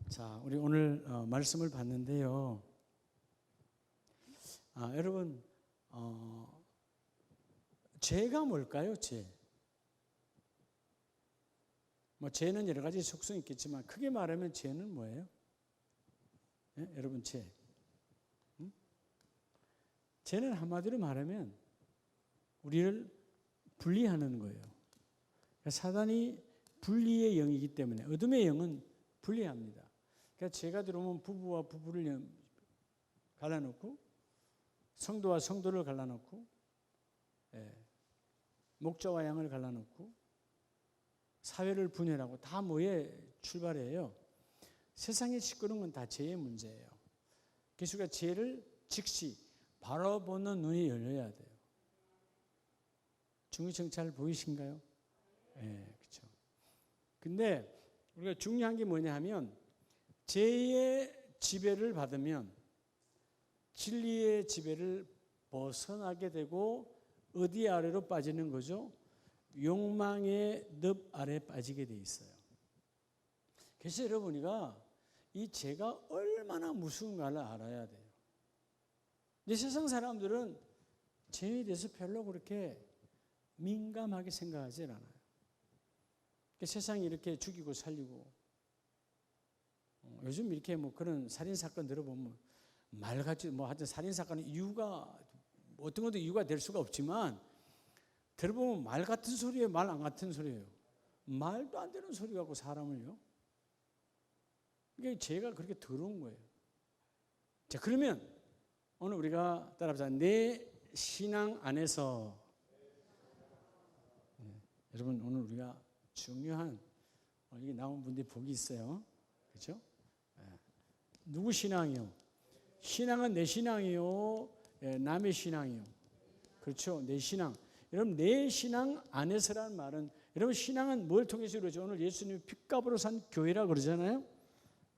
자, 우리 오늘 말씀을 봤는데요. 여러분, 죄가 뭘까요? 죄. 죄는 여러 가지 속성이 있겠지만 크게 말하면 죄는 뭐예요? 예? 여러분, 죄. 죄는 한마디로 말하면 우리를 분리하는 거예요. 그러니까 사단이 분리의 영이기 때문에 어둠의 영은 분리합니다. 그러니까 죄가 들어오면 부부와 부부를 갈라놓고 성도와 성도를 갈라놓고 목자와 양을 갈라놓고 사회를 분열하고 다 뭐에 출발해요? 세상에 시끄러운 건 다 죄의 문제예요. 그래서 우리가 죄를 즉시 바라보는 눈이 열려야 돼요. 중요성 잘 보이신가요? 그렇죠. 근데 우리가 중요한 게 뭐냐 하면 죄의 지배를 받으면 진리의 지배를 벗어나게 되고 어디 아래로 빠지는 거죠? 욕망의 늪 아래 빠지게 돼 있어요. 그래서 여러분이가 이 죄가 얼마나 무서운가를 알아야 돼요. 근데 세상 사람들은 죄에 대해서 별로 그렇게 민감하게 생각하지 않아요. 세상이 이렇게 죽이고 살리고 요즘 이렇게 그런 살인 사건 들어보면 말같이 하여튼 살인 사건은 이유가 어떤 것도 이유가 될 수가 없지만 들어보면 말 같은 소리예요, 말 안 같은 소리예요. 말도 안 되는 소리 갖고 사람을요. 이게 죄가 그렇게 더러운 거예요. 자, 그러면 오늘 우리가 따라합시다. 내 신앙 안에서 여러분 오늘 우리가 중요한 여기 나온 분들이 복이 있어요. 그렇죠? 누구 신앙이요? 신앙은 내 신앙이요, 남의 신앙이요. 그렇죠? 내 신앙. 여러분 내 신앙 안에서라는 말은 여러분 신앙은 뭘 통해서 이루어져? 오늘 예수님이 핏값으로 산 교회라 그러잖아요.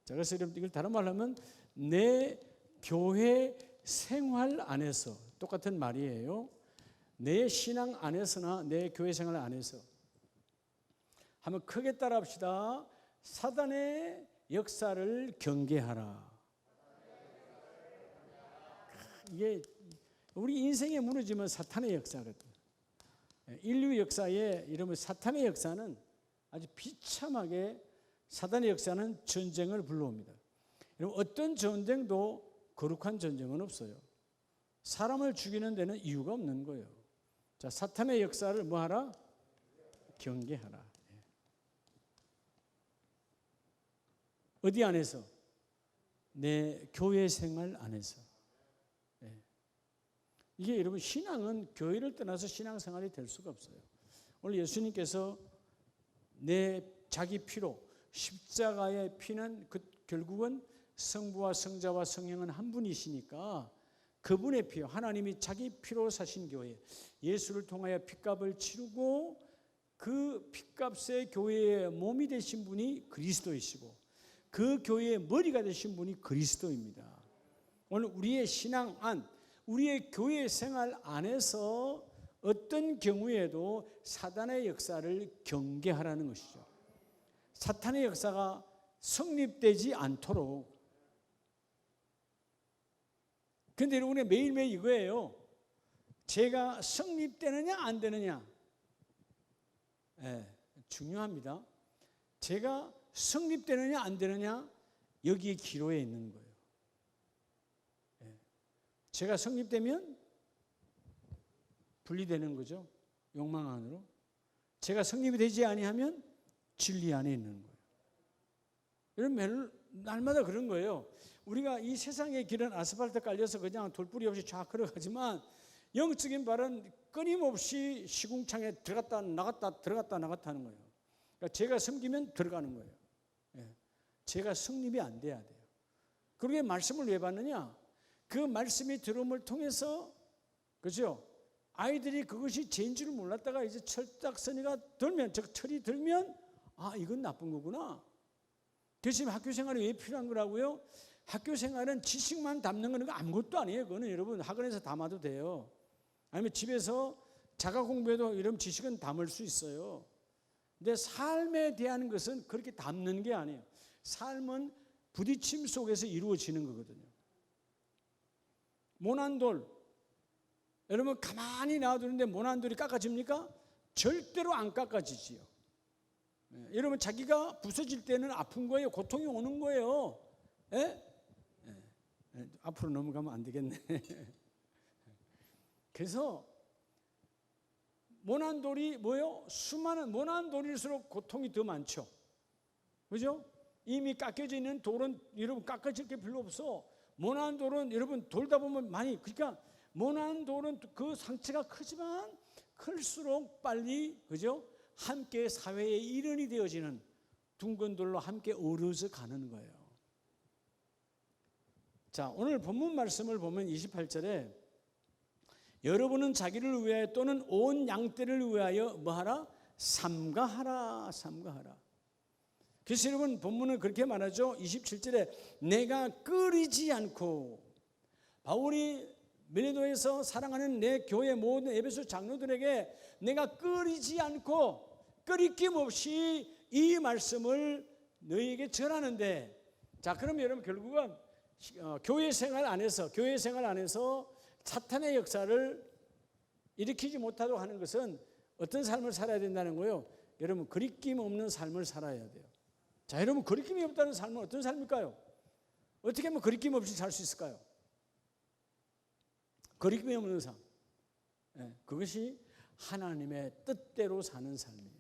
자, 그래서 여러분 이걸 다른 말로 하면 내 교회 생활 안에서 똑같은 말이에요. 내 신앙 안에서나 내 교회 생활 안에서 한번 크게 따라합시다. 사단의 역사를 경계하라. 이게 우리 인생에 무너지면 사탄의 역사거든. 인류 역사에 이러면 사탄의 역사는 아주 비참하게 사단의 역사는 전쟁을 불러옵니다. 여러분 어떤 전쟁도 거룩한 전쟁은 없어요. 사람을 죽이는 데는 이유가 없는 거예요. 자, 사탄의 역사를 뭐 하라? 경계하라. 어디 안에서? 내 교회 생활 안에서. 이게 여러분 신앙은 교회를 떠나서 신앙생활이 될 수가 없어요. 오늘 예수님께서 내 자기 피로 십자가의 피는 결국은 성부와 성자와 성령은 한 분이시니까 그분의 피요. 하나님이 자기 피로 사신 교회, 예수를 통하여 핏값을 치르고 그 핏값의 교회의 몸이 되신 분이 그리스도이시고 그 교회의 머리가 되신 분이 그리스도입니다. 오늘 우리의 신앙 안, 우리의 교회 생활 안에서 어떤 경우에도 사단의 역사를 경계하라는 것이죠. 사탄의 역사가 성립되지 않도록. 그런데 여러분의 매일매일 이거예요. 죄가 성립되느냐 안 되느냐. 중요합니다. 죄가 성립되느냐 안 되느냐 여기에 기로에 있는 거예요. 죄가 성립되면 분리되는 거죠. 욕망 안으로. 죄가 성립이 되지 아니하면 진리 안에 있는 거예요. 여러분 날마다 그런 거예요. 우리가 이 세상의 길은 아스팔트 깔려서 그냥 돌뿌리 없이 쫙 걸어가지만 영적인 발은 끊임없이 시궁창에 들어갔다 나갔다 하는 거예요. 그러니까 죄가 생기면 들어가는 거예요. 죄가 성립이 안 돼야 돼요. 그러게 말씀을 왜 받느냐? 그 말씀이 들어옴을 통해서, 그죠? 아이들이 그것이 죄인 줄 몰랐다가 이제 철딱서니가 들면, 철이 들면, 이건 나쁜 거구나. 그래서 지금 학교 생활이 왜 필요한 거라고요? 학교 생활은 지식만 담는 거는 아무것도 아니에요. 그거는 여러분 학원에서 담아도 돼요. 아니면 집에서 자가 공부해도 이런 지식은 담을 수 있어요. 근데 삶에 대한 것은 그렇게 담는 게 아니에요. 삶은 부딪힘 속에서 이루어지는 거거든요. 모난돌, 여러분 가만히 놔두는데 모난돌이 깎아집니까? 절대로 안 깎아지지요. 여러분 자기가 부서질 때는 아픈 거예요. 고통이 오는 거예요. 앞으로 넘어가면 안 되겠네. 그래서 모난돌이 뭐요? 수많은 모난돌일수록 고통이 더 많죠. 그죠? 이미 깎여져 있는 돌은 여러분 깎아질 게 별로 없어. 모난돌은 여러분 돌다 보면 많이, 그러니까 모난돌은 그 상처가 크지만 클수록 빨리, 그죠? 함께 사회의 일원이 되어지는 둥근 돌로 함께 어우러져 가는 거예요. 자, 오늘 본문 말씀을 보면 28절에 여러분은 자기를 위하여 또는 온 양떼를 위하여 뭐하라? 삼가하라, 삼가하라. 그래서 여러분 본문은 그렇게 말하죠. 27절에 내가 끓이지 않고, 바울이 밀레도에서 사랑하는 내 교회 모든 에베소 장로들에게 내가 끓이지 않고 끓이김 없이 이 말씀을 너희에게 전하는데, 자, 그럼 여러분 결국은 교회 생활 안에서 사탄의 역사를 일으키지 못하도록 하는 것은 어떤 삶을 살아야 된다는 거예요. 여러분 거리낌 없는 삶을 살아야 돼요. 자, 여러분 거리낌이 없다는 삶은 어떤 삶일까요? 어떻게 하면 거리낌 없이 살 수 있을까요? 거리낌이 없는 삶, 그것이 하나님의 뜻대로 사는 삶이에요.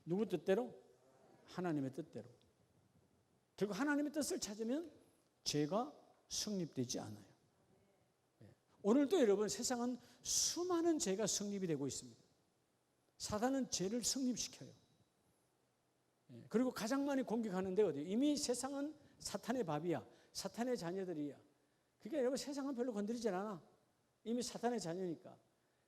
누구 뜻대로? 하나님의 뜻대로. 결국 하나님의 뜻을 찾으면 죄가 성립되지 않아요. 오늘도 여러분 세상은 수많은 죄가 성립이 되고 있습니다. 사단은 죄를 성립시켜요. 그리고 가장 많이 공격하는 데가 어디예요? 이미 세상은 사탄의 밥이야. 사탄의 자녀들이야. 그러니까 여러분 세상은 별로 건드리지 않아. 이미 사탄의 자녀니까.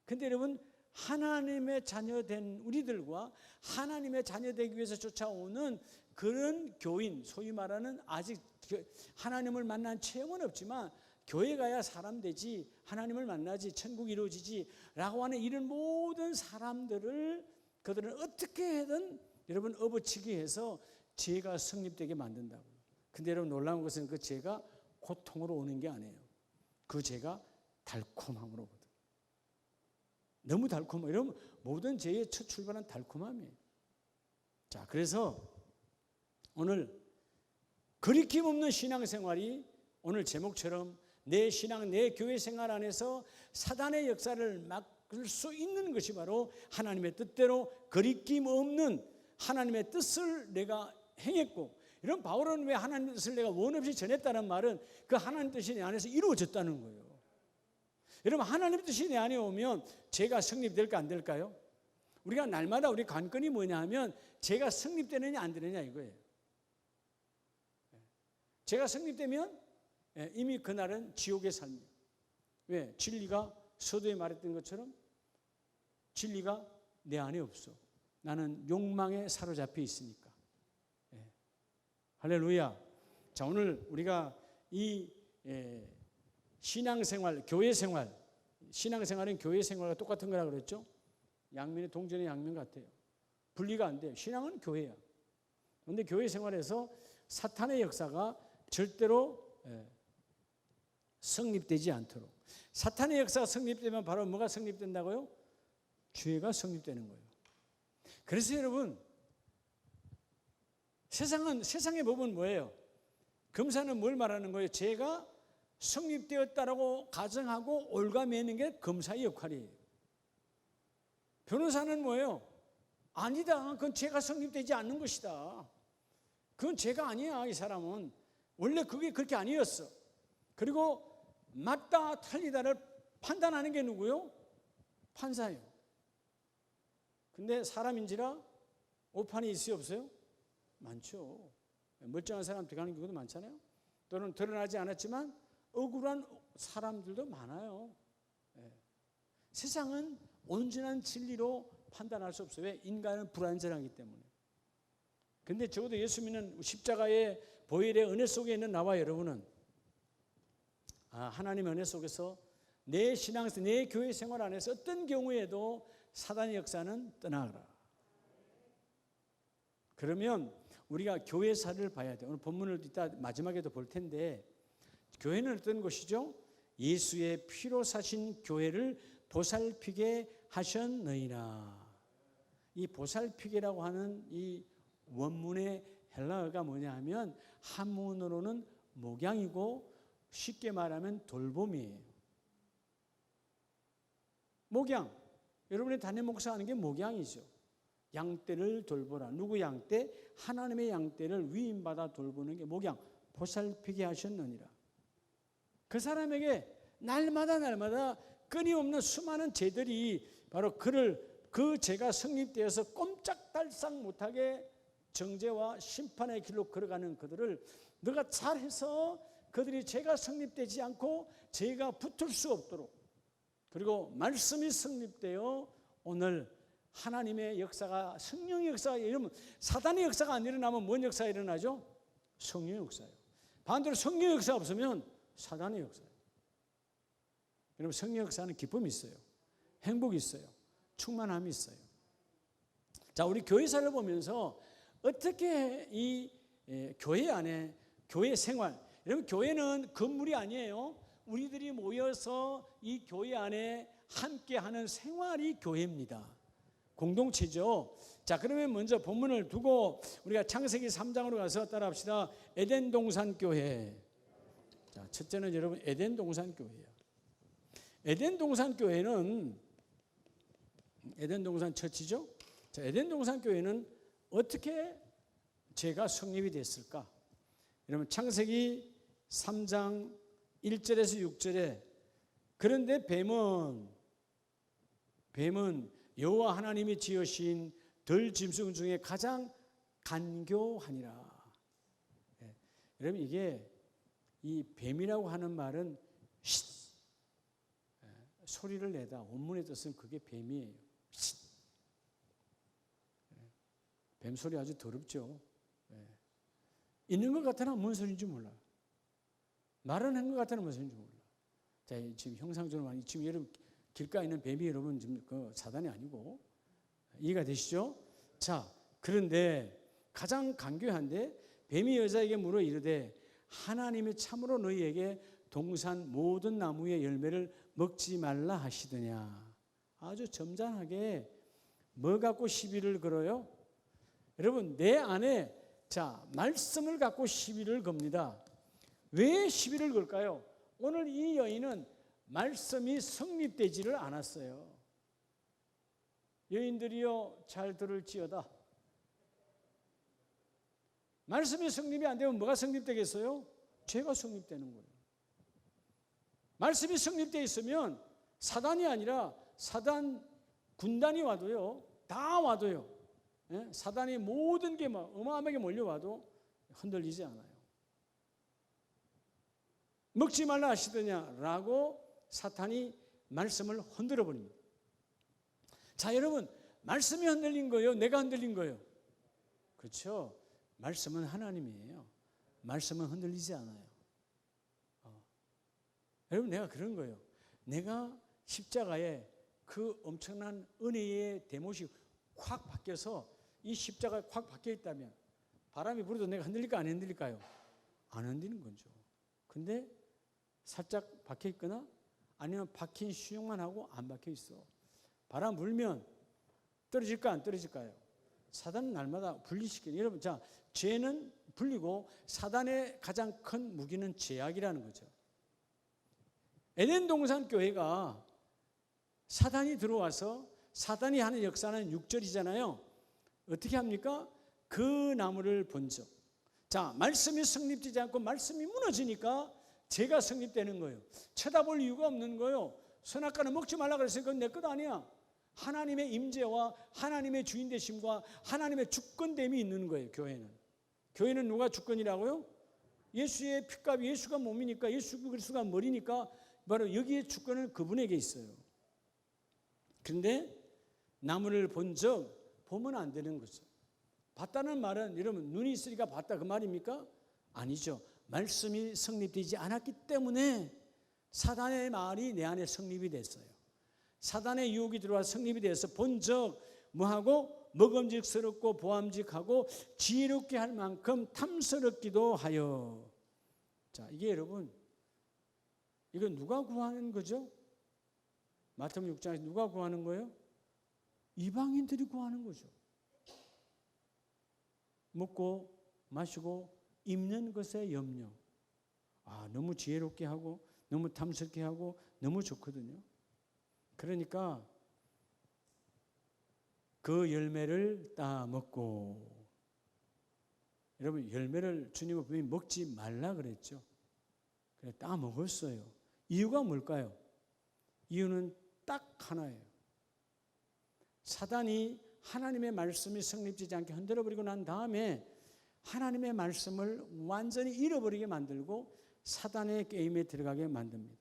근데 여러분 하나님의 자녀된 우리들과 하나님의 자녀 되기 위해서 쫓아오는 그런 교인, 소위 말하는 아직 하나님을 만난 체험은 없지만 교회 가야 사람 되지, 하나님을 만나지, 천국이 이루어지지 라고 하는 이런 모든 사람들을 그들은 어떻게든 여러분 업어치기 해서 죄가 성립되게 만든다고요. 근데 여러분 놀라운 것은 그 죄가 고통으로 오는 게 아니에요. 그 죄가 달콤함으로 오거든요. 너무 달콤해요. 여러분 모든 죄의 첫 출발은 달콤함이에요. 자, 그래서 오늘 거리낌 없는 신앙생활이 오늘 제목처럼 내 신앙, 내 교회 생활 안에서 사단의 역사를 막을 수 있는 것이 바로 하나님의 뜻대로 거리낌 없는 하나님의 뜻을 내가 행했고, 이런 바울은 왜 하나님의 뜻을 내가 원 없이 전했다는 말은 그 하나님 뜻이 내 안에서 이루어졌다는 거예요. 여러분 하나님의 뜻이 내 안에 오면 죄가 성립될까 안 될까요? 우리가 날마다 우리 관건이 뭐냐 하면 죄가 성립되느냐 안 되느냐 이거예요. 죄가 성립되면 이미 그날은 지옥의 삶이에요. 왜? 진리가 서두에 말했던 것처럼 진리가 내 안에 없어. 나는 욕망에 사로잡혀 있으니까. 할렐루야. 자, 오늘 우리가 이 신앙생활, 교회생활, 신앙생활은 교회생활과 똑같은 거라 그랬죠. 양면의 동전의 양면 같아요. 분리가 안 돼요. 신앙은 교회야. 그런데 교회생활에서 사탄의 역사가 절대로 성립되지 않도록. 사탄의 역사가 성립되면 바로 뭐가 성립된다고요? 죄가 성립되는 거예요. 그래서 여러분 세상의 법은 뭐예요? 검사는 뭘 말하는 거예요? 죄가 성립되었다라고 가정하고 올가매는 게 검사의 역할이에요. 변호사는 뭐예요? 아니다. 그건 죄가 성립되지 않는 것이다. 그건 죄가 아니야. 이 사람은 원래 그게 그렇게 아니었어. 그리고 맞다 틀리다를 판단하는 게 누구요? 판사예요. 근데 사람인지라 오판이 있어요 없어요? 많죠. 멀쩡한 사람 들어가는 경우도 많잖아요. 또는 드러나지 않았지만 억울한 사람들도 많아요. 세상은 온전한 진리로 판단할 수 없어요. 왜? 인간은 불완전하기 때문에. 근데 적어도 예수 믿는 십자가의 보혈의 은혜 속에 있는 나와 여러분은 하나님의 은혜 속에서 내 신앙, 내 교회 생활 안에서 어떤 경우에도 사단의 역사는 떠나가라. 그러면 우리가 교회사를 봐야 돼요. 오늘 본문을 이따 마지막에도 볼 텐데 교회는 어떤 것이죠? 예수의 피로 사신 교회를 보살피게 하셨느니라. 이 보살피게라고 하는 이 원문의 헬라어가 뭐냐 하면 한문으로는 목양이고 쉽게 말하면 돌봄이에요. 목양. 여러분이 담임 목사하는 게 목양이죠. 양떼를 돌보라. 누구 양떼? 하나님의 양떼를 위임받아 돌보는 게 목양. 보살피게 하셨느니라. 그 사람에게 날마다 끊임없는 수많은 죄들이 바로 그 죄가 성립되어서 꼼짝달싹 못하게 정죄와 심판의 길로 걸어가는 그들을 너가 잘해서 그들이 죄가 성립되지 않고 죄가 붙을 수 없도록, 그리고 말씀이 성립되어 오늘 하나님의 역사가, 성령의 역사가 일어나면, 사단의 역사가 안 일어나면 뭔 역사가 일어나죠? 성령의 역사예요. 반대로 성령의 역사가 없으면 사단의 역사예요. 여러분, 성령의 역사는 기쁨이 있어요. 행복이 있어요. 충만함이 있어요. 자, 우리 교회사를 보면서 어떻게 이 교회 안에 교회 생활, 여러분 교회는 건물이 아니에요. 우리들이 모여서 이 교회 안에 함께하는 생활이 교회입니다. 공동체죠. 자, 그러면 먼저 본문을 두고 우리가 창세기 3장으로 가서 따라합시다. 에덴 동산 교회. 자, 첫째는 여러분 에덴 동산 교회예요. 에덴 동산 교회는 에덴 동산 처치죠. 자, 에덴 동산 교회는 어떻게 죄가 성립이 됐을까? 여러분 창세기 3장 1절에서 6절에 그런데 뱀은 여호와 하나님이 지으신 들 짐승 중에 가장 간교하니라. 예. 여러분 이게 이 뱀이라고 하는 말은 쉿, 예. 소리를 내다. 원문의 뜻은 그게 뱀이에요. 쉿. 예. 뱀 소리 아주 더럽죠. 예. 있는 것 같으나 뭔 소리인지 몰라. 말은 한 것 같으나 무슨 소리인지 몰라. 자, 지금 형상적으로 많이 지금 여러분 길가에 있는 뱀이 여러분 지금 그 사단이 아니고 이해가 되시죠? 자, 그런데 가장 간교한데 뱀이 여자에게 물어 이르되 하나님이 참으로 너희에게 동산 모든 나무의 열매를 먹지 말라 하시더냐. 아주 점잖하게 뭐 갖고 시비를 걸어요? 여러분 내 안에 자 말씀을 갖고 시비를 겁니다. 왜 시비를 걸까요? 오늘 이 여인은 말씀이 성립되지를 않았어요. 여인들이여 잘 들을지어다. 말씀이 성립이 안 되면 뭐가 성립되겠어요? 죄가 성립되는 거예요. 말씀이 성립되어 있으면 사단이 아니라 사단 군단이 와도요, 다 와도요, 예? 사단이 모든 게 막 어마어마하게 몰려와도 흔들리지 않아요. 먹지 말라 하시더냐라고 사탄이 말씀을 흔들어 버립니다. 자, 여러분, 말씀이 흔들린 거예요? 내가 흔들린 거예요? 그렇죠. 말씀은 하나님이에요. 말씀은 흔들리지 않아요. 여러분, 내가 그런 거예요. 내가 십자가에 그 엄청난 은혜의 대못이 확 바뀌어서 이 십자가에 확 바뀌어 있다면 바람이 불어도 내가 흔들릴까 안 흔들릴까요? 안 흔들리는 거죠. 근데 살짝 박혀 있거나 아니면 박힌 수용만 하고 안 박혀 있어. 바람 불면 떨어질까 안 떨어질까요? 사단은 날마다 분리시키는. 여러분, 자, 죄는 불리고 사단의 가장 큰 무기는 죄악이라는 거죠. 에덴 동산 교회가 사단이 들어와서 사단이 하는 역사는 6절이잖아요. 어떻게 합니까? 그 나무를 본 적. 자, 말씀이 성립되지 않고 말씀이 무너지니까 죄가 성립되는 거예요. 쳐다볼 이유가 없는 거예요. 선악과는 먹지 말라 그랬으니까 그건 내 것 아니야. 하나님의 임재와 하나님의 주인 되심과 하나님의 주권됨이 있는 거예요. 교회는 누가 주권이라고요? 예수의 피값, 예수가 몸이니까, 예수 그리스도가 머리니까 바로 여기에 주권은 그분에게 있어요. 그런데 나무를 본 적 보면 안 되는 거죠. 봤다는 말은 여러분 눈이 있으니까 봤다 그 말입니까? 아니죠. 말씀이 성립되지 않았기 때문에 사단의 말이 내 안에 성립이 됐어요. 사단의 유혹이 들어와 성립이 돼서 본 적 뭐하고 먹음직스럽고 보암직하고 지혜롭게 할 만큼 탐스럽기도 하여. 자, 이게 여러분, 이거 누가 구하는 거죠? 마태복음 6장에서 누가 구하는 거예요? 이방인들이 구하는 거죠. 먹고 마시고 입는 것에 염려. 너무 지혜롭게 하고 너무 탐스럽게 하고 너무 좋거든요. 그러니까 그 열매를 따먹고. 여러분, 열매를 주님은 분명히 먹지 말라 그랬죠. 그래, 따먹었어요. 이유가 뭘까요? 이유는 딱 하나예요. 사단이 하나님의 말씀이 성립되지 않게 흔들어버리고 난 다음에 하나님의 말씀을 완전히 잃어버리게 만들고 사단의 게임에 들어가게 만듭니다.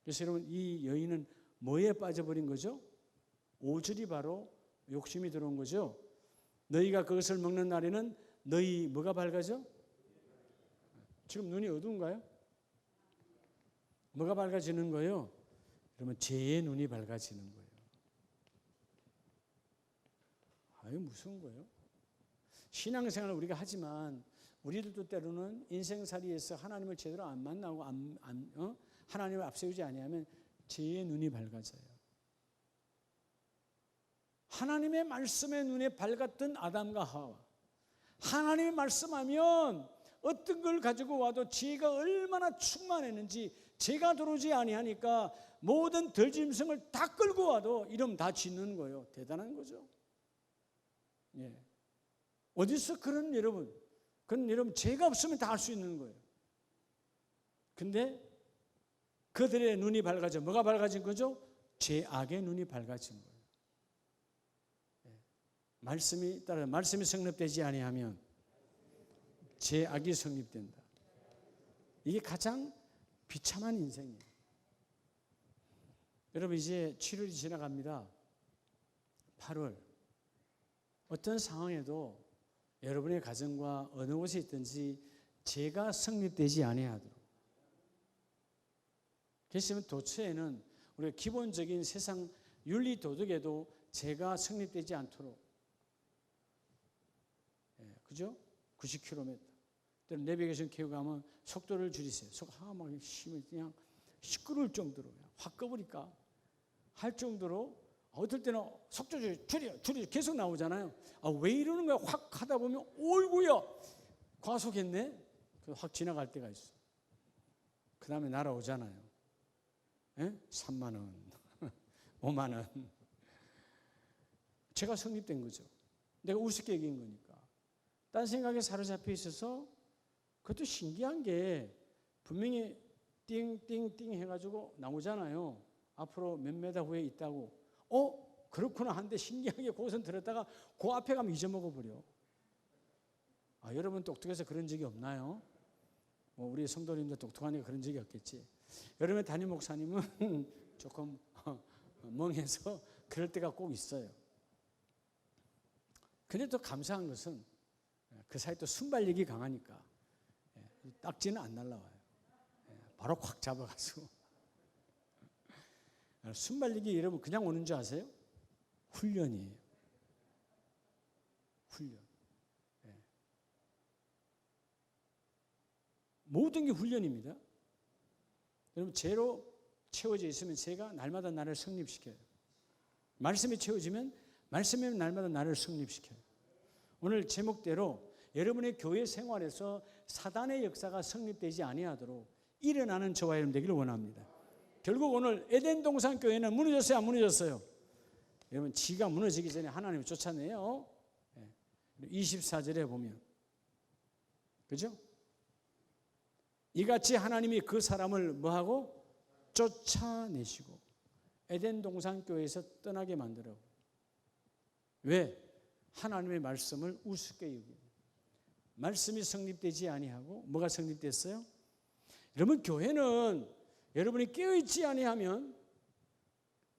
그래서 여러분, 이 여인은 뭐에 빠져버린 거죠? 5절이 바로 욕심이 들어온 거죠. 너희가 그것을 먹는 날에는 너희 뭐가 밝아져? 지금 눈이 어두운가요? 뭐가 밝아지는 거예요? 그러면 죄의 눈이 밝아지는 거예요. 이거 무서운 거예요. 신앙생활을 우리가 하지만 우리들도 때로는 인생살이에서 하나님을 제대로 안 만나고 하나님을 앞세우지 아니하면 죄의 눈이 밝아져요. 하나님의 말씀의 눈에 밝았던 아담과 하와, 하나님의 말씀하면 어떤 걸 가지고 와도 죄가 얼마나 충만했는지, 죄가 들어오지 아니하니까 모든 덜짐승을 다 끌고 와도 이름 다 짓는 거예요. 대단한 거죠. 예. 어디서 그런 여러분 죄가 없으면 다 할 수 있는 거예요. 근데 그들의 눈이 밝아져. 뭐가 밝아진 거죠? 죄악의 눈이 밝아진 거예요. 예. 말씀이 성립되지 아니하면 죄악이 성립된다. 이게 가장 비참한 인생이에요. 여러분, 이제 7월이 지나갑니다. 8월. 어떤 상황에도 여러분의 가정과 어느 곳에 있든지 죄가 성립되지 아니하도록. 그래서 도처에는 우리가 기본적인 세상 윤리 도덕에도 죄가 성립되지 않도록, 그죠? 90km. 때로 내비게이션 켜고 가면 속도를 줄이세요. 막 힘을 그냥 시끄러울 정도로 확 꺼버릴까 할 정도로. 어떨 때는 속도 줄여 계속 나오잖아요. 왜 이러는 거야? 확 하다 보면 어이구야 과속했네. 확 지나갈 때가 있어. 그 다음에 날아오잖아요. 3만 원, 5만 원. 죄가 성립된 거죠. 내가 우습게 얘기한 거니까. 딴 생각에 사로잡혀 있어서 그것도 신기한 게 분명히 띵띵띵 해가지고 나오잖아요. 앞으로 몇 메다 후에 있다고. 그렇구나 한데 신기하게 거기서 들었다가 그 앞에 가면 잊어먹어 버려. 여러분 똑똑해서 그런 적이 없나요? 우리 성도님들 똑똑하니까 그런 적이 없겠지. 여러분의 담임 목사님은 조금 멍해서 그럴 때가 꼭 있어요. 근데 또 감사한 것은 그 사이 또 순발력이 강하니까 딱지는 안 날라와요. 바로 콱 잡아가지고. 순발력이 여러분 그냥 오는 줄 아세요? 훈련이에요. 훈련. 모든 게 훈련입니다. 여러분, 죄로 채워져 있으면 죄가 날마다 나를 성립시켜요. 말씀이 채워지면 말씀이 날마다 나를 성립시켜요. 오늘 제목대로 여러분의 교회 생활에서 사단의 역사가 성립되지 아니하도록 일어나는 저와 여러분 되기를 원합니다. 결국 오늘 에덴 동산 교회는 무너졌어요, 안 무너졌어요? 여러분, 지가 무너지기 전에 하나님을 쫓아내요. 24절에 보면, 그죠? 이같이 하나님이 그 사람을 뭐하고? 쫓아내시고 에덴 동산 교회에서 떠나게 만들어. 왜? 하나님의 말씀을 우습게 여기고 말씀이 성립되지 아니하고 뭐가 성립됐어요? 여러분, 교회는 여러분이 깨어있지 아니하면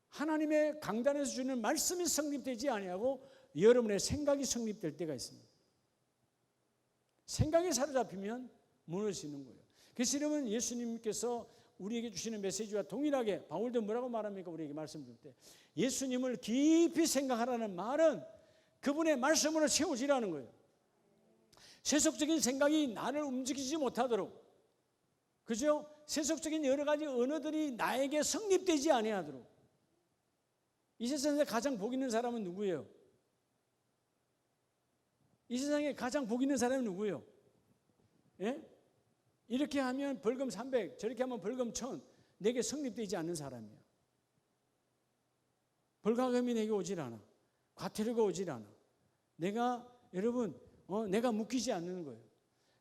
하나님의 강단에서 주는 말씀이 성립되지 아니하고 여러분의 생각이 성립될 때가 있습니다. 생각이 사로잡히면 무너지는 거예요. 그래서 여러분, 예수님께서 우리에게 주시는 메시지와 동일하게 바울도 뭐라고 말합니까? 우리에게 말씀드릴 때 예수님을 깊이 생각하라는 말은 그분의 말씀으로 채워지라는 거예요. 세속적인 생각이 나를 움직이지 못하도록, 그죠? 세속적인 여러 가지 언어들이 나에게 성립되지 아니하도록. 이 세상에서 가장 복 있는 사람은 누구예요? 이 세상에 가장 복 있는 사람은 누구예요? 예? 이렇게 하면 벌금 300, 저렇게 하면 벌금 1000, 내게 성립되지 않는 사람이야. 벌과금이 내게 오질 않아. 과태료가 오질 않아. 여러분, 내가 묶이지 않는 거예요.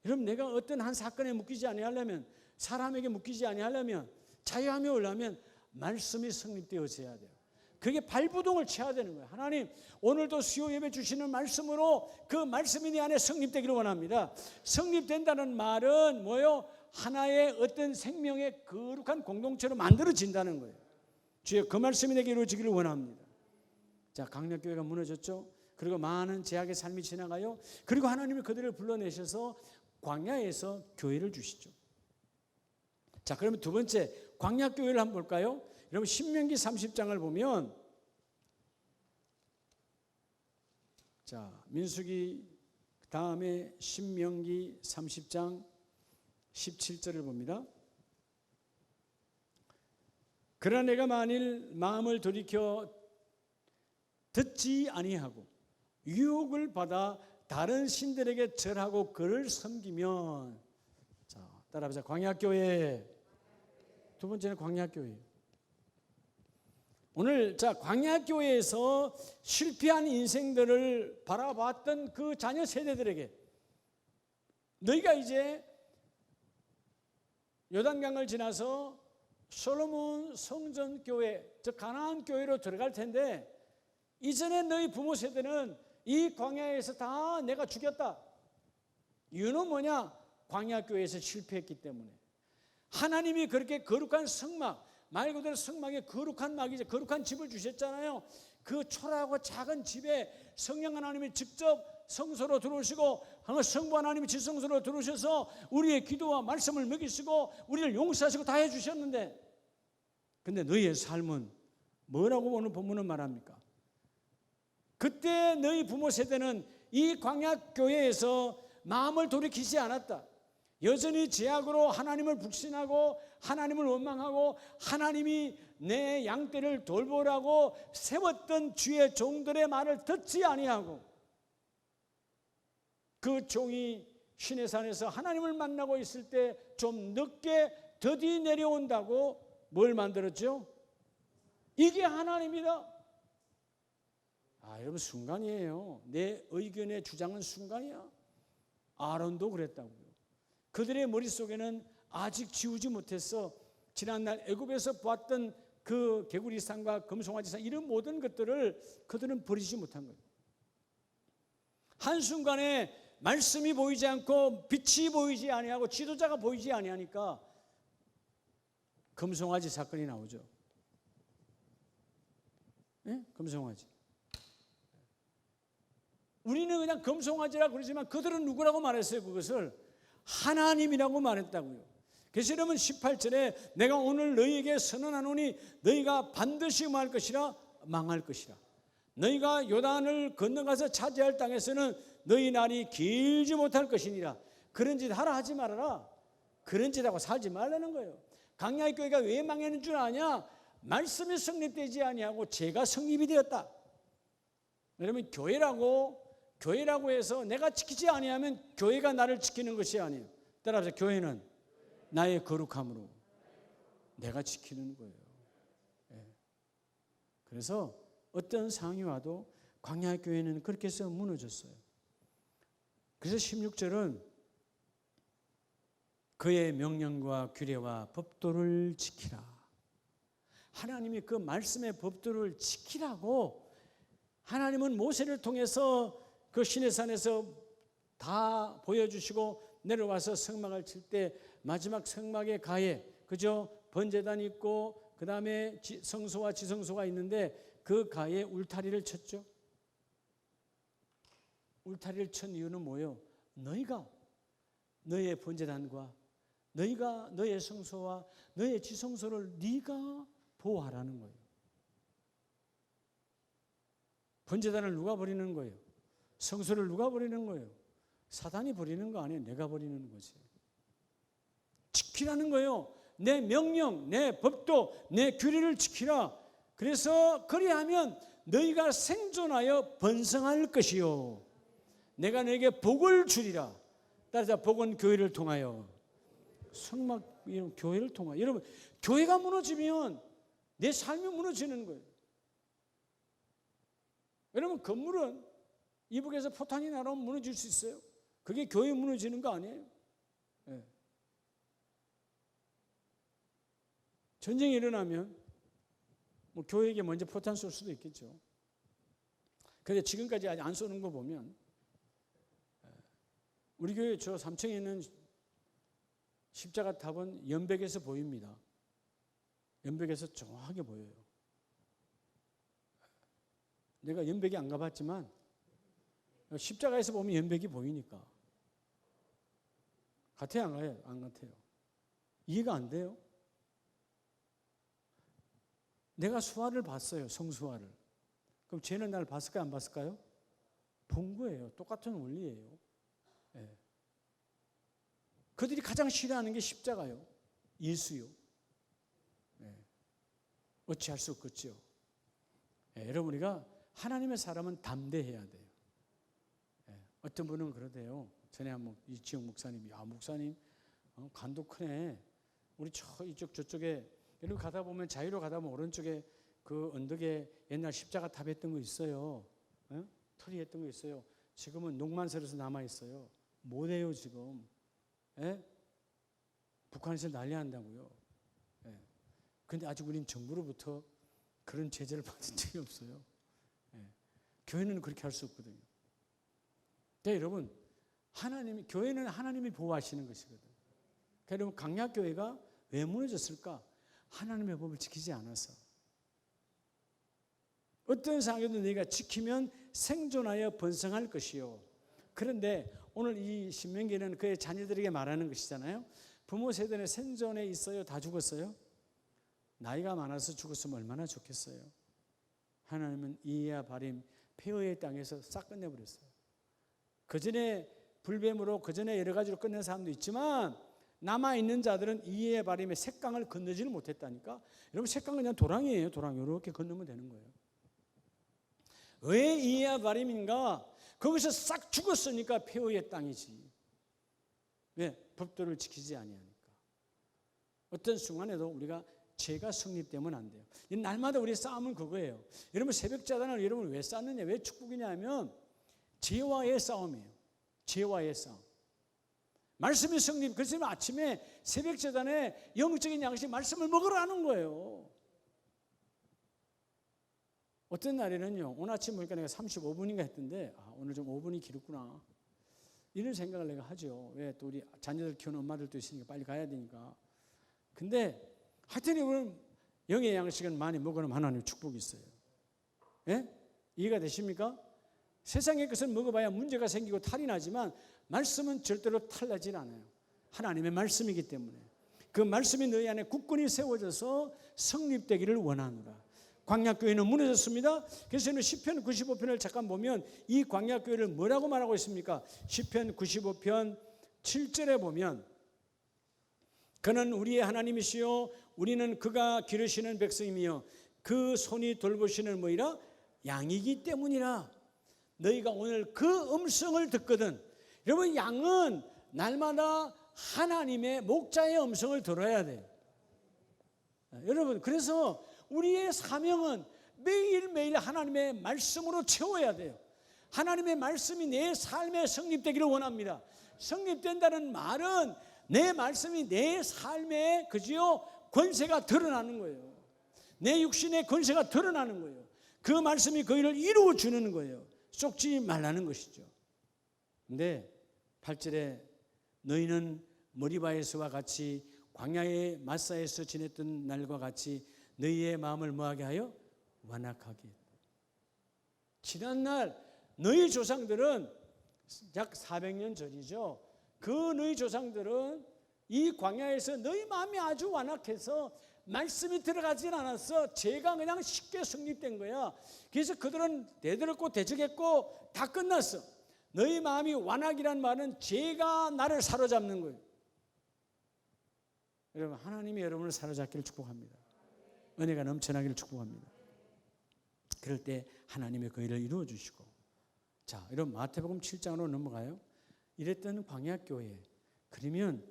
여러분, 내가 어떤 한 사건에 묶이지 아니하려면, 사람에게 묶이지 아니하려면, 자유함이 오려면 말씀이 성립되어져야 돼요. 그게 발부동을 쳐야 되는 거예요. 하나님, 오늘도 수요 예배 주시는 말씀으로 그 말씀이 내 안에 성립되기를 원합니다. 성립된다는 말은 뭐예요? 하나의 어떤 생명의 거룩한 공동체로 만들어진다는 거예요. 주여, 그 말씀이 내게 이루어지기를 원합니다. 자, 강력교회가 무너졌죠. 그리고 많은 제약의 삶이 지나가요. 그리고 하나님이 그들을 불러내셔서 광야에서 교회를 주시죠. 자, 그러면 두 번째 광야교회를 한번 볼까요? 여러분, 신명기 30장을 보면, 자, 민수기 다음에 신명기 30장 17절을 봅니다. 그러나 내가 만일 마음을 돌이켜 듣지 아니하고 유혹을 받아 다른 신들에게 절하고 그를 섬기면, 자, 따라합시다. 광야교회. 두 번째는 광야교회. 오늘 자, 광야교회에서 실패한 인생들을 바라봤던 그 자녀 세대들에게 너희가 이제 요단강을 지나서 솔로몬 성전교회, 즉 가나안 교회로 들어갈 텐데, 이전에 너희 부모 세대는 이 광야에서 다 내가 죽였다. 이유는 뭐냐? 광야교회에서 실패했기 때문에. 하나님이 그렇게 거룩한 성막, 말 그대로 성막에 거룩한 막이죠. 거룩한 집을 주셨잖아요. 그 초라하고 작은 집에 성령 하나님이 직접 성소로 들어오시고 성부 하나님이 지성소로 들어오셔서 우리의 기도와 말씀을 먹이시고 우리를 용서하시고 다 해주셨는데, 근데 너희의 삶은 뭐라고 오늘 본문은 말합니까? 그때 너희 부모 세대는 이 광야교회에서 마음을 돌이키지 않았다. 여전히 죄악으로 하나님을 불신하고 하나님을 원망하고 하나님이 내 양떼를 돌보라고 세웠던 주의 종들의 말을 듣지 아니하고, 그 종이 시내산에서 하나님을 만나고 있을 때 좀 늦게 더디 내려온다고 뭘 만들었죠? 이게 하나님이다. 여러분, 순간이에요. 내 의견의 주장은 순간이야. 아론도 그랬다고요. 그들의 머릿속에는 아직 지우지 못했어. 지난날 애굽에서 보았던 그 개구리산과 금송아지산, 이런 모든 것들을 그들은 버리지 못한 거예요. 한순간에 말씀이 보이지 않고 빛이 보이지 아니하고 지도자가 보이지 아니하니까 금송아지 사건이 나오죠. 네? 금송아지. 우리는 그냥 금송아지라 그러지만 그들은 누구라고 말했어요? 그것을 하나님이라고 말했다고요. 그래서 여러분 18절에 내가 오늘 너희에게 선언하노니 너희가 반드시 망할 것이라, 망할 것이라. 너희가 요단을 건너가서 차지할 땅에서는 너희 날이 길지 못할 것이니라. 그런 짓 하라 하지 말아라. 그런 짓 하고 살지 말라는 거예요. 강야의 교회가 왜 망했는 줄 아냐? 말씀이 성립되지 아니하고 죄가 성립이 되었다. 여러분, 교회라고 해서 내가 지키지 아니하면 교회가 나를 지키는 것이 아니에요. 따라서 교회는 나의 거룩함으로 내가 지키는 거예요. 그래서 어떤 상황이 와도 광야 교회는 그렇게 해서 무너졌어요. 그래서 16절은 그의 명령과 규례와 법도를 지키라. 하나님이 그 말씀의 법도를 지키라고, 하나님은 모세를 통해서 그 시내산에서 다 보여주시고 내려와서 성막을 칠 때 마지막 성막의 가에, 그죠? 번제단이 있고 그 다음에 성소와 지성소가 있는데 그 가에 울타리를 쳤죠. 울타리를 친 이유는 뭐예요? 너희가 너희의 번제단과 너희가 너의 성소와 너의 지성소를 네가 보호하라는 거예요. 번제단을 누가 버리는 거예요? 성소를 누가 버리는 거예요? 사단이 버리는 거 아니에요. 내가 버리는 거지. 지키라는 거예요. 내 명령, 내 법도, 내 규례를 지키라. 그래서 그리하면 너희가 생존하여 번성할 것이요. 내가 너에게 복을 주리라. 따라서 복은 교회를 통하여, 성막 이런 교회를 통하여. 여러분, 교회가 무너지면 내 삶이 무너지는 거예요. 여러분, 건물은 이북에서 포탄이 날아오면 무너질 수 있어요. 그게 교회 무너지는 거 아니에요? 네. 전쟁이 일어나면 뭐 교회에게 먼저 포탄 쏠 수도 있겠죠. 그런데 지금까지 아직 안 쏘는 거 보면 우리 교회 저 3층에 있는 십자가 탑은 연백에서 보입니다. 연백에서 정확하게 보여요. 내가 연백에 안 가봤지만 십자가에서 보면 연백이 보이니까. 같아요, 안 가요? 안 같아요. 이해가 안 돼요? 내가 수화를 봤어요, 성수화를. 그럼 쟤는 나를 봤을까요, 안 봤을까요? 본 거예요. 똑같은 원리예요. 네. 그들이 가장 싫어하는 게 십자가요. 예수요. 네. 어찌할 수 없겠죠. 네, 여러분, 우리가 하나님의 사람은 담대해야 돼요. 네. 어떤 분은 그러대요. 전에 한번 이 지역 목사님이, 목사님 간도 크네. 우리 이쪽 저쪽에 여러분 가다 보면, 자유로 가다 보면 오른쪽에 그 언덕에 옛날 십자가 탑 했던 거 있어요. 네? 터리 했던 거 있어요. 지금은 농만설에서 남아 있어요. 못해요 지금. 예? 북한에서 난리 난다고요. 예. 근데 아직 우린 정부로부터 그런 제재를 받은 적이 없어요. 예. 교회는 그렇게 할 수 없거든요. 네, 여러분, 교회는 하나님이 보호하시는 것이거든요. 그러니까 여러분, 강약교회가 왜 무너졌을까? 하나님의 법을 지키지 않아서. 어떤 상황에도 너희가 지키면 생존하여 번성할 것이요. 그런데 오늘 이 신명기는 그의 자녀들에게 말하는 것이잖아요. 부모 세대는 생존에 있어요? 다 죽었어요? 나이가 많아서 죽었으면 얼마나 좋겠어요. 하나님은 이에야 바림 폐허의 땅에서 싹 끝내버렸어요. 그전에 불뱀으로, 그전에 여러 가지로 끝낸 사람도 있지만 남아있는 자들은 이에야 바림의 색강을 건너지를 못했다니까. 여러분, 색강은 그냥 도랑이에요. 도랑 이렇게 건너면 되는 거예요. 왜 이에야 바림인가? 거기서 싹 죽었으니까 폐허의 땅이지. 왜? 법도를 지키지 아니하니까. 어떤 순간에도 우리가 죄가 성립되면 안 돼요. 날마다 우리의 싸움은 그거예요. 여러분, 새벽자단을 여러분 왜 쌓느냐? 왜 축복이냐 하면 죄와의 싸움이에요. 죄와의 싸움. 말씀이 성립. 그래서 아침에 새벽자단에 영적인 양식 말씀을 먹으라는 거예요. 어떤 날에는요, 오늘 아침 보니까 내가 35분인가 했던데, 오늘 좀 5분이 길었구나. 이런 생각을 내가 하죠. 왜? 또 우리 자녀들 키우는 엄마들도 있으니까 빨리 가야 되니까. 근데 하여튼 오늘 영의 양식은 많이 먹으면 하나님 축복이 있어요. 예? 이해가 되십니까? 세상의 것을 먹어봐야 문제가 생기고 탈이 나지만 말씀은 절대로 탈나질 않아요. 하나님의 말씀이기 때문에. 그 말씀이 너희 안에 굳건히 세워져서 성립되기를 원하노라. 광야교회는 무너졌습니다. 그래서 시편 95편을 잠깐 보면 이 광야교회를 뭐라고 말하고 있습니까? 시편 95편 7절에 보면 그는 우리의 하나님이시요 우리는 그가 기르시는 백성이며 그 손이 돌보시는 뭐이라? 양이기 때문이라. 너희가 오늘 그 음성을 듣거든. 여러분, 양은 날마다 하나님의 목자의 음성을 들어야 돼요. 여러분, 그래서 우리의 사명은 매일매일 하나님의 말씀으로 채워야 돼요. 하나님의 말씀이 내 삶에 성립되기를 원합니다. 성립된다는 말은 내 말씀이 내 삶에 그지요 권세가 드러나는 거예요. 내 육신의 권세가 드러나는 거예요. 그 말씀이 그 일을 이루어 주는 거예요. 쏙지 말라는 것이죠. 근데 8절에 너희는 머리바에서와 같이 광야의 마사에서 지냈던 날과 같이 너희의 마음을 뭐하게 하여? 완악하게 했다. 지난날 너희 조상들은 약 400년 전이죠. 그 너희 조상들은 이 광야에서 너희 마음이 아주 완악해서 말씀이 들어가진 않았어. 죄가 그냥 쉽게 성립된 거야. 그래서 그들은 대들었고 대적했고 다 끝났어. 너희 마음이 완악이란 말은 죄가 나를 사로잡는 거예요. 여러분, 하나님이 여러분을 사로잡기를 축복합니다. 은혜가 넘쳐나기를 축복합니다. 그럴 때 하나님의 그 일을 이루어 주시고. 자, 여러분 마태복음 7장으로 넘어가요. 이랬던 광야교회. 그러면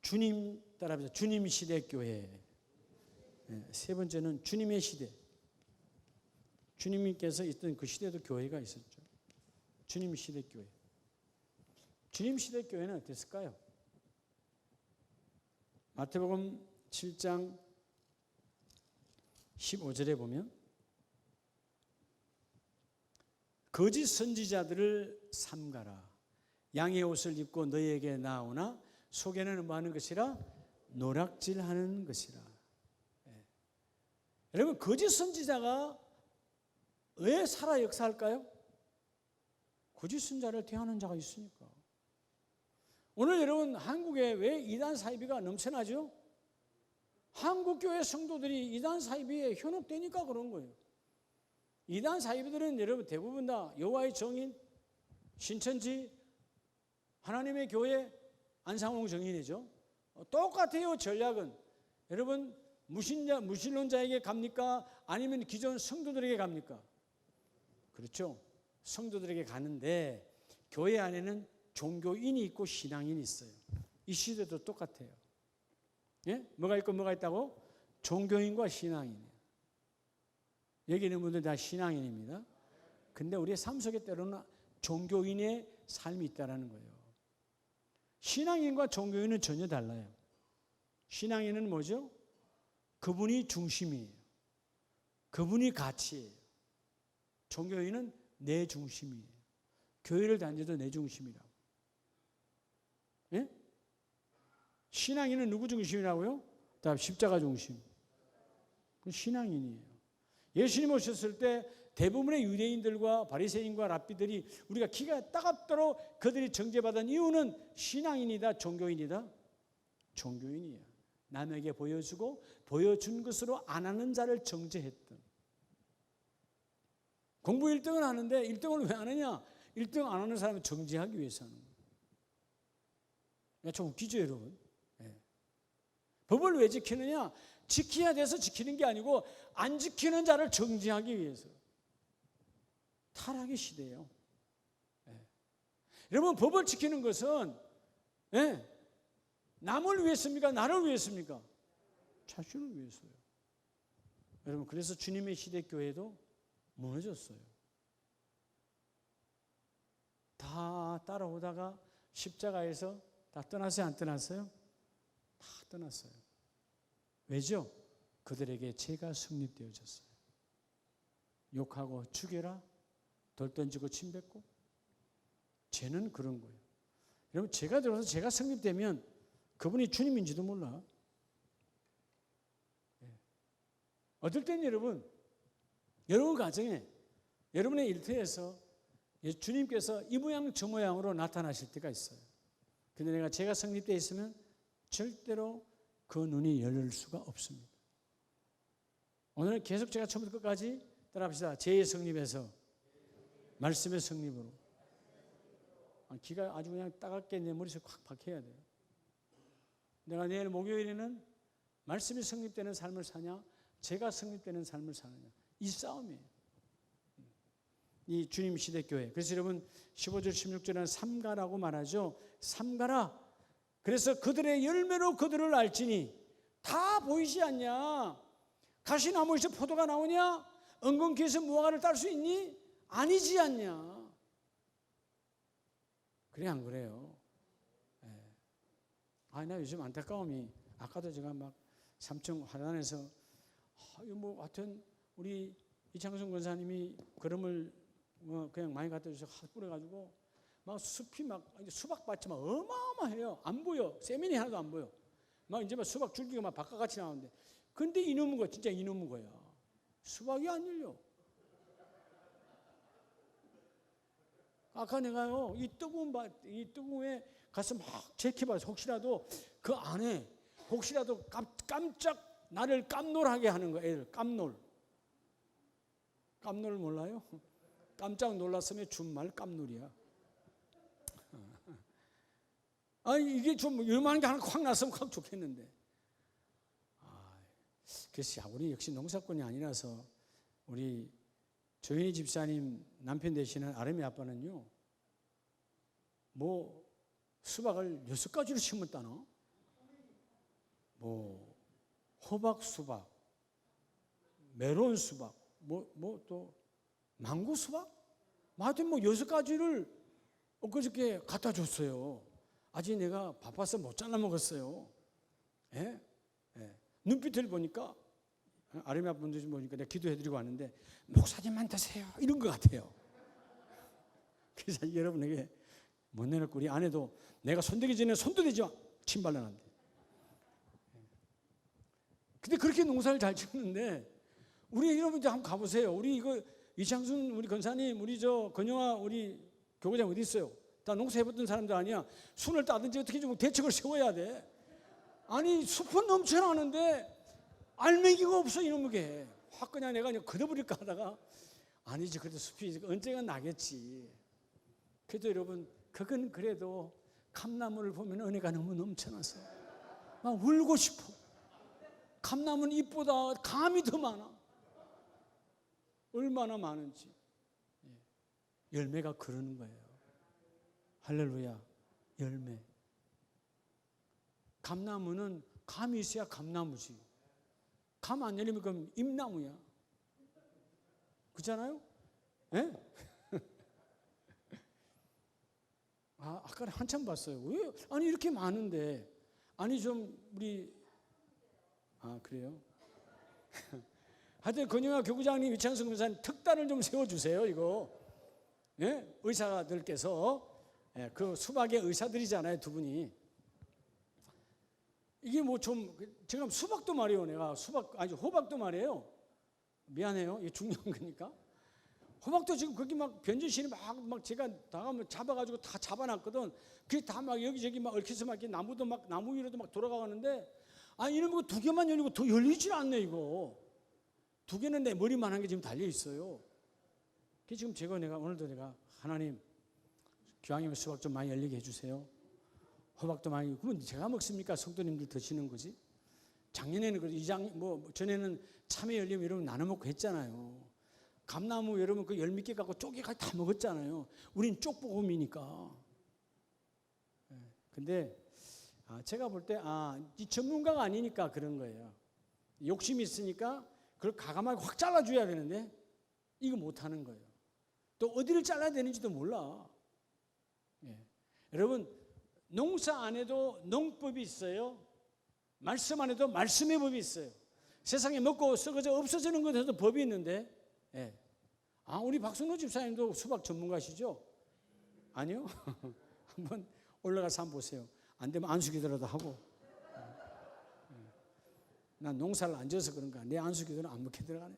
주님 따라합시다. 주님 시대 교회. 세 번째는 주님의 시대. 주님께서 있던 그 시대도 교회가 있었죠. 주님 시대 교회. 주님 시대 교회는 어땠을까요? 마태복음 7장 15절에 보면 거짓 선지자들을 삼가라. 양의 옷을 입고 너희에게 나오나 속에는 뭐 하는 것이라? 노략질하는 것이라. 여러분, 거짓 선지자가 왜 살아 역사할까요? 거짓 선지자를 대하는 자가 있으니까. 오늘 여러분, 한국에 왜 이단 사이비가 넘쳐나죠? 한국 교회 성도들이 이단 사이비에 현혹되니까 그런 거예요. 이단 사이비들은 여러분 대부분 다 여호와의 정인, 신천지, 하나님의 교회, 안상홍 정인이죠. 똑같아요. 전략은. 여러분, 무신론자에게 갑니까? 아니면 기존 성도들에게 갑니까? 그렇죠. 성도들에게 가는데 교회 안에는 종교인이 있고 신앙인이 있어요. 이 시대도 똑같아요. 예? 뭐가 있고 뭐가 있다고? 종교인과 신앙인이에요. 여기 있는 분들 다 신앙인입니다. 근데 우리의 삶 속에 때로는 종교인의 삶이 있다는 거예요. 신앙인과 종교인은 전혀 달라요. 신앙인은 뭐죠? 그분이 중심이에요. 그분이 가치예요. 종교인은 내 중심이에요. 교회를 다녀도 내 중심이라고. 예? 신앙인은 누구 중심이라고요? 답 십자가 중심. 신앙인이에요. 예수님 오셨을 때 대부분의 유대인들과 바리새인과 랍비들이 우리가 기가 따갑도록 그들이 정죄받은 이유는 신앙인이다, 종교인이다? 종교인이에요. 남에게 보여주고 보여준 것으로 안 하는 자를 정죄했던. 공부 1등은 하는데 1등을 왜 안 하냐? 1등 안 하는 사람을 정죄하기 위해서 하는 거예요. 좀 웃기죠, 여러분? 네. 법을 왜 지키느냐? 지켜야 돼서 지키는 게 아니고 안 지키는 자를 정죄하기 위해서. 타락의 시대예요. 네. 여러분, 법을 지키는 것은 네, 남을 위해서입니까? 나를 위해서입니까? 자신을 위해서요. 여러분, 그래서 주님의 시대 교회도 무너졌어요. 다 따라오다가 십자가에서 다 떠났어요? 안 떠났어요? 다 떠났어요. 왜죠? 그들에게 죄가 성립되어졌어요. 욕하고 죽여라, 돌 던지고 침 뱉고. 죄는 그런 거예요. 여러분, 죄가 들어서 죄가 성립되면 그분이 주님인지도 몰라. 어떨 땐 여러분 가정에, 여러분의 일터에서 주님께서 이 모양 저 모양으로 나타나실 때가 있어요. 근데 내가 죄가 성립되어 있으면 절대로 그 눈이 열릴 수가 없습니다. 오늘은 계속 제가 처음부터 끝까지 따라합시다. 죄의 성립에서 말씀의 성립으로. 기가 아주 그냥 따갑게 내 머릿속에 확 박혀야 돼요. 내가 내일 목요일에는 말씀이 성립되는 삶을 사냐, 죄가 성립되는 삶을 사느냐, 이 싸움이에요. 이 주님 시대 교회. 그래서 여러분 15절 16절에는 삼가라고 말하죠. 삼가라. 그래서 그들의 열매로 그들을 알지니. 다 보이지 않냐? 가시나무에서 포도가 나오냐? 은근키에서 무화과를 딸 수 있니? 아니지 않냐? 그래 안 그래요? 나 요즘 안타까움이, 아까도 제가 막 3층 화단에서 하여튼 우리 이창순 권사님이 그름을 그냥 많이 갖다 주셔서 뿌려가지고 막 숲이 막 수박밭이 막 어마어마해요. 안 보여. 세면이 하나도 안 보여. 막 이제 막 수박 줄기가 막 바깥같이 나오는데, 근데 이놈의 거야. 진짜 이놈의 거야. 수박이 안 열려. 아까 내가요, 이 뜨거운 가서 막 체크해봐서 혹시라도 그 안에 혹시라도 깜짝 나를 깜놀하게 하는 거예요. 애들 깜놀. 깜놀 몰라요? 깜짝 놀랐으면 준말 깜놀이야. 아니 이게 좀 열만한 게 하나 확 났으면 확 좋겠는데. 그래서 우리 역시 농사꾼이 아니라서 우리 조현희 집사님 남편 되시는 아름이 아빠는요, 뭐 수박을 6가지로 심었다나? 뭐 호박 수박, 메론 수박, 뭐 또 망고 수박? 하여튼 뭐 6가지를 엊그저께 갖다 줬어요. 아직 내가 바빠서 못 잘라 먹었어요. 예? 예. 눈빛을 보니까 아름이 아빠분들 보니까 내가 기도해드리고 왔는데 목사님만 드세요 이런 것 같아요. 그래서 여러분에게 못 내놓고 우리 아내도 내가 손대기 전에 손도 대지 마. 침 발라놨는데. 근데 그렇게 농사를 잘 짓는데 우리 여러분들 한번 가보세요. 우리 이거 이창순 우리 권사님, 우리 저 건영아 우리 교구장 어디 있어요? 다 농사해봤던 사람들 아니야. 순을 따든지 어떻게 좀 대책을 세워야 돼. 아니 숲은 넘쳐나는데 알맹이가 없어 이놈에게. 확 그냥 내가 그냥 걷어버릴까 하다가 아니지 그래도 숲이 언젠가 나겠지. 그래도 여러분 그건 그래도 감나무를 보면 은혜가 너무 넘쳐나서 막 울고 싶어. 감나무는 잎보다 감이 더 많아. 얼마나 많은지. 열매가 그러는 거예요. 할렐루야. 열매. 감나무는 감이 있어야 감나무지. 감 안 열리면 그럼 잎나무야. 그렇잖아요? 예? 아까 한참 봤어요. 왜? 아니 이렇게 많은데. 아니 좀 우리 그래요? 하여튼 건영아 교구장님, 이창승 권사님 특단을 좀 세워주세요. 이거 예? 의사들께서 그 수박의 의사들이잖아요, 두 분이. 이게 뭐 좀 지금 수박도 말이에요. 내가 호박도 말이에요. 미안해요. 이게 중요한 거니까. 호박도 지금 거기 막 변진신이 막 제가 다 잡아가지고 다 잡아놨거든. 그게 다 막 여기저기 막 얽혀서 막 나무도 막 나무 위로도 막 돌아가는데 이런 거 2개만 열리고 더 열리질 않네 이거. 2개는 내 머리만한 게 지금 달려 있어요. 그래서 지금 오늘도 내가 하나님 기왕이면 수박 좀 많이 열리게 해주세요. 호박도 많이. 그러면 제가 먹습니까? 성도님들 드시는 거지. 작년에는 전에는 참외 열리면 여러분 나눠 먹고 했잖아요. 감나무 여러분 그 열밑게 갖고 쪼개까지 다 먹었잖아요. 우린 쪽보금이니까. 근데 제가 볼 때 이 전문가가 아니니까 그런 거예요. 욕심이 있으니까 그걸 가감하게 확 잘라줘야 되는데 이거 못하는 거예요. 또 어디를 잘라야 되는지도 몰라. 여러분 농사 안 해도 농법이 있어요. 말씀 안 해도 말씀의 법이 있어요. 세상에 먹고 썩어져 없어지는 것에도 법이 있는데 우리 박순호 집사님도 수박 전문가시죠? 아니요? 한번 올라가서 한번 보세요. 안 되면 안수기도라도 하고. 난 농사를 안 지어서 그런가. 내 안수기도는 안 먹게 들어가네.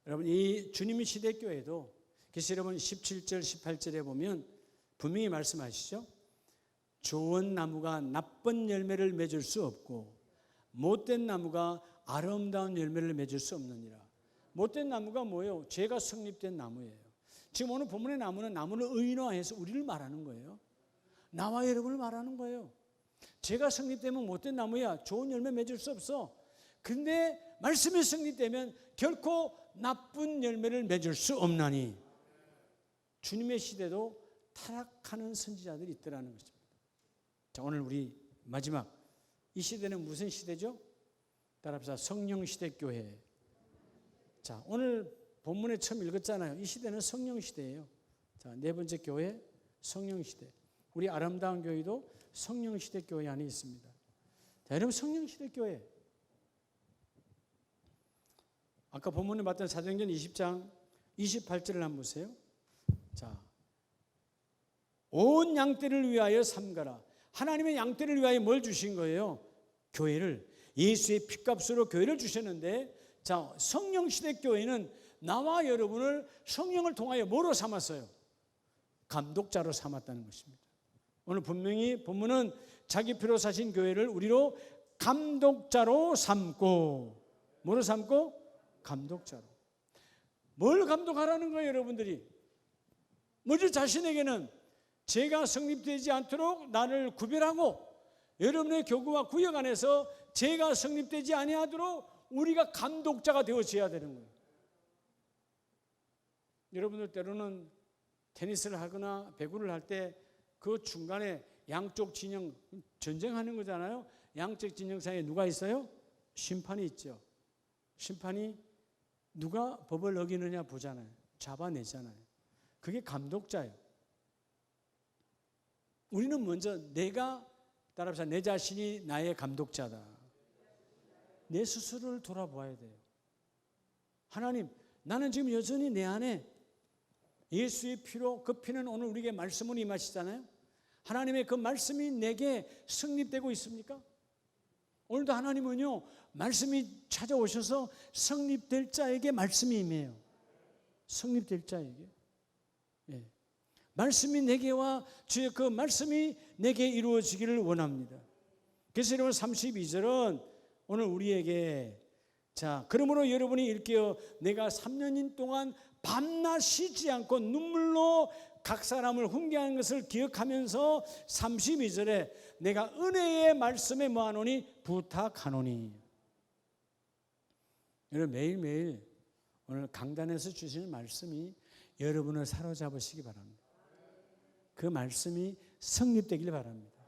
여러분 이 주님의 시대교회도 그래서 여러분 17절 18절에 보면 분명히 말씀하시죠. 좋은 나무가 나쁜 열매를 맺을 수 없고 못된 나무가 아름다운 열매를 맺을 수 없느니라. 못된 나무가 뭐예요? 죄가 성립된 나무예요. 지금 오늘 본문의 나무를 의인화해서 우리를 말하는 거예요. 나와 여러분을 말하는 거예요. 죄가 성립되면 못된 나무야. 좋은 열매 맺을 수 없어. 근데 말씀이 성립되면 결코 나쁜 열매를 맺을 수 없나니. 주님의 시대도 타락하는 선지자들이 있더라는 것입니다. 자, 오늘 우리 마지막 이 시대는 무슨 시대죠? 따라합시다. 성령시대 교회. 자, 오늘 본문에 처음 읽었잖아요. 이 시대는 성령시대예요. 자, 4번째 교회 성령시대. 우리 아름다운 교회도 성령시대 교회 안에 있습니다. 자, 여러분 성령시대 교회. 아까 본문에 봤던 사도행전 20장 28절을 한번 보세요. 자, 온 양떼를 위하여 삼가라. 하나님의 양떼를 위하여 뭘 주신 거예요? 교회를. 예수의 핏값으로 교회를 주셨는데, 자, 성령시대 교회는 나와 여러분을 성령을 통하여 뭐로 삼았어요? 감독자로 삼았다는 것입니다. 오늘 분명히 본문은 자기 피로 사신 교회를 우리로 감독자로 삼고, 뭐로 삼고? 감독자로. 뭘 감독하라는 거예요, 여러분들이? 먼저 자신에게는 죄가 성립되지 않도록 나를 구별하고, 여러분의 교구와 구역 안에서 죄가 성립되지 아니하도록 우리가 감독자가 되어져야 되는 거예요. 여러분들 때로는 테니스를 하거나 배구를 할 때 그 중간에 양쪽 진영 전쟁하는 거잖아요. 양쪽 진영 사이에 누가 있어요? 심판이 있죠. 심판이 누가 법을 어기느냐 보잖아요. 잡아내잖아요. 그게 감독자예요. 우리는 먼저 내가, 따라합시다. 내 자신이 나의 감독자다. 내 스스로를 돌아보아야 돼요. 하나님, 나는 지금 여전히 내 안에 예수의 피로, 그 피는 오늘 우리에게 말씀을 임하시잖아요. 하나님의 그 말씀이 내게 성립되고 있습니까? 오늘도 하나님은요, 말씀이 찾아오셔서 성립될 자에게 말씀이 임해요. 성립될 자에게. 예. 말씀이 내게와 주의 그 말씀이 내게 이루어지기를 원합니다. 그래서 여러분 32절은 오늘 우리에게, 자, 그러므로 여러분이 일깨어 내가 3년인 동안 밤낮 쉬지 않고 눈물로 각 사람을 훈계하는 것을 기억하면서 32절에 내가 은혜의 말씀에 뭐하노니 부탁하노니. 여러분 매일매일 오늘 강단에서 주시는 말씀이 여러분을 사로잡으시기 바랍니다. 그 말씀이 성립되길 바랍니다.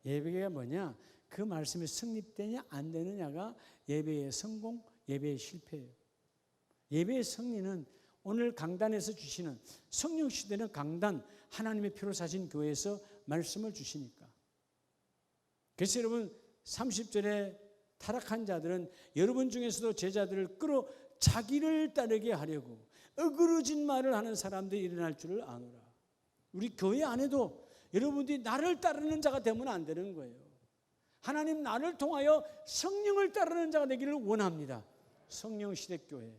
예배가 뭐냐? 그 말씀이 성립되냐 안 되느냐가 예배의 성공, 예배의 실패예요. 예배의 승리는 오늘 강단에서 주시는, 성령 시대는 강단, 하나님의 피로 사신 교회에서 말씀을 주시니까. 그래서 여러분 30절에 타락한 자들은 여러분 중에서도 제자들을 끌어 자기를 따르게 하려고 어그러진 말을 하는 사람들이 일어날 줄을 아노라. 우리 교회 안에도 여러분들이 나를 따르는 자가 되면 안 되는 거예요. 하나님 나를 통하여 성령을 따르는 자가 되기를 원합니다. 성령 시대 교회.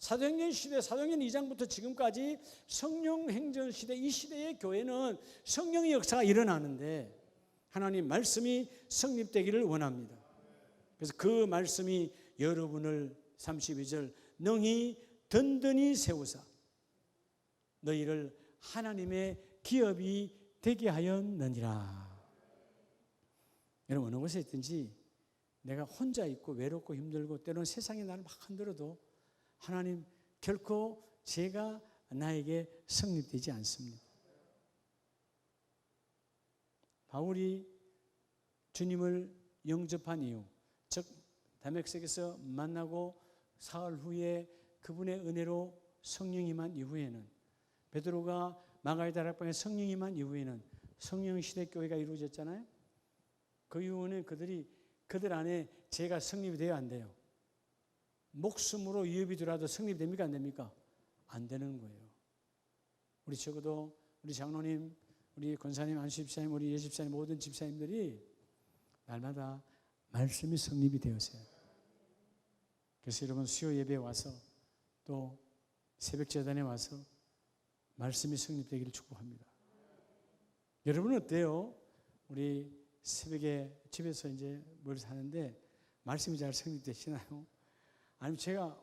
사도행전 시대, 사도행전 2장부터 지금까지 성령 행전 시대, 이 시대의 교회는 성령의 역사가 일어나는데 하나님 말씀이 성립되기를 원합니다. 그래서 그 말씀이 여러분을 32절 능히 든든히 세우사 너희를 하나님의 기업이 되게 하였느니라. 여러분 어느 곳에 있든지 내가 혼자 있고 외롭고 힘들고 때로는 세상이 나를 막 흔들어도 하나님 결코 죄가 나에게 성립되지 않습니다. 바울이 주님을 영접한 이유, 즉 다메섹에서 만나고 사흘 후에 그분의 은혜로 성령 임한 이후에는, 베드로가 마가의 다락방에 성령 임한 이후에는 성령 시대 교회가 이루어졌잖아요. 그 이후에는 그들 안에 죄가 성립이 돼야 안 돼요. 목숨으로 위협이 들어도 성립됩니까? 안 됩니까? 안 되는 거예요. 우리 적어도 우리 장로님, 우리 권사님, 안수집사님, 우리 예집사님, 모든 집사님들이 날마다 말씀이 성립이 되었어요. 그래서 여러분 수요 예배에 와서 또 새벽 제단에 와서 말씀이 성립되기를 축복합니다. 여러분은 어때요? 우리 새벽에 집에서 이제 뭘 사는데 말씀이 잘 성립되시나요? 아니면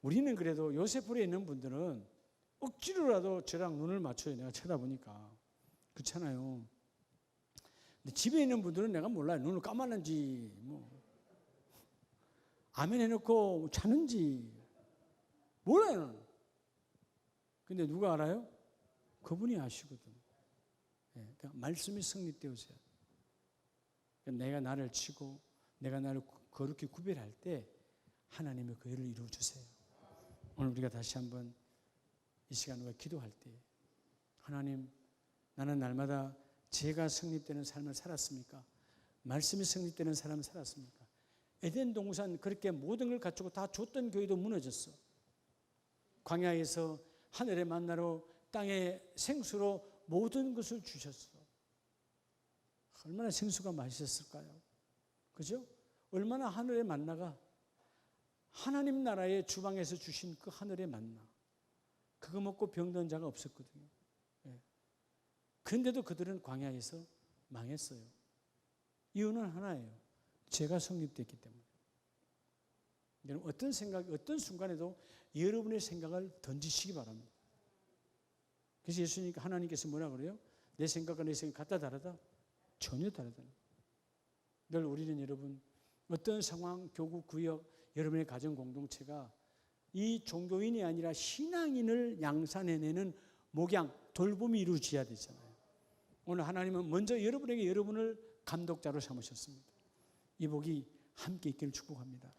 우리는 그래도 요셉풀에 있는 분들은 억지로라도 저랑 눈을 맞춰요. 내가 쳐다보니까. 그렇잖아요. 근데 집에 있는 분들은 내가 몰라요. 눈을 감았는지, 아멘 해놓고 자는지 몰라요. 근데 누가 알아요? 그분이 아시거든. 그러니까 말씀이 성립되어져요. 그러니까 내가 나를 치고 내가 나를 거룩히 구별할 때 하나님의 그 일을 이루어주세요. 오늘 우리가 다시 한번 이 시간 우리가 기도할 때 하나님, 나는 날마다 죄가 성립되는 삶을 살았습니까? 말씀이 성립되는 삶을 살았습니까? 에덴 동산 그렇게 모든 걸 갖추고 다 줬던 교회도 무너졌어. 광야에서 하늘의 만나로 땅의 생수로 모든 것을 주셨어. 얼마나 생수가 맛있었을까요? 그죠? 얼마나 하늘의 만나가 하나님 나라의 주방에서 주신 그 하늘의 만나, 그거 먹고 병든 자가 없었거든요. 그런데도 그들은 광야에서 망했어요. 이유는 하나예요. 죄가 성립됐기 때문에. 여러분, 어떤 생각, 어떤 순간에도 여러분의 생각을 던지시기 바랍니다. 그래서 하나님께서 뭐라 그래요? 내 생각과 내 생각 같다 다르다? 전혀 다르다. 늘 우리는 여러분 어떤 상황, 교구, 구역, 여러분의 가정 공동체가 이 종교인이 아니라 신앙인을 양산해내는 목양, 돌봄이 이루어져야 되잖아요. 오늘 하나님은 먼저 여러분에게 여러분을 감독자로 삼으셨습니다. 이 복이 함께 있기를 축복합니다.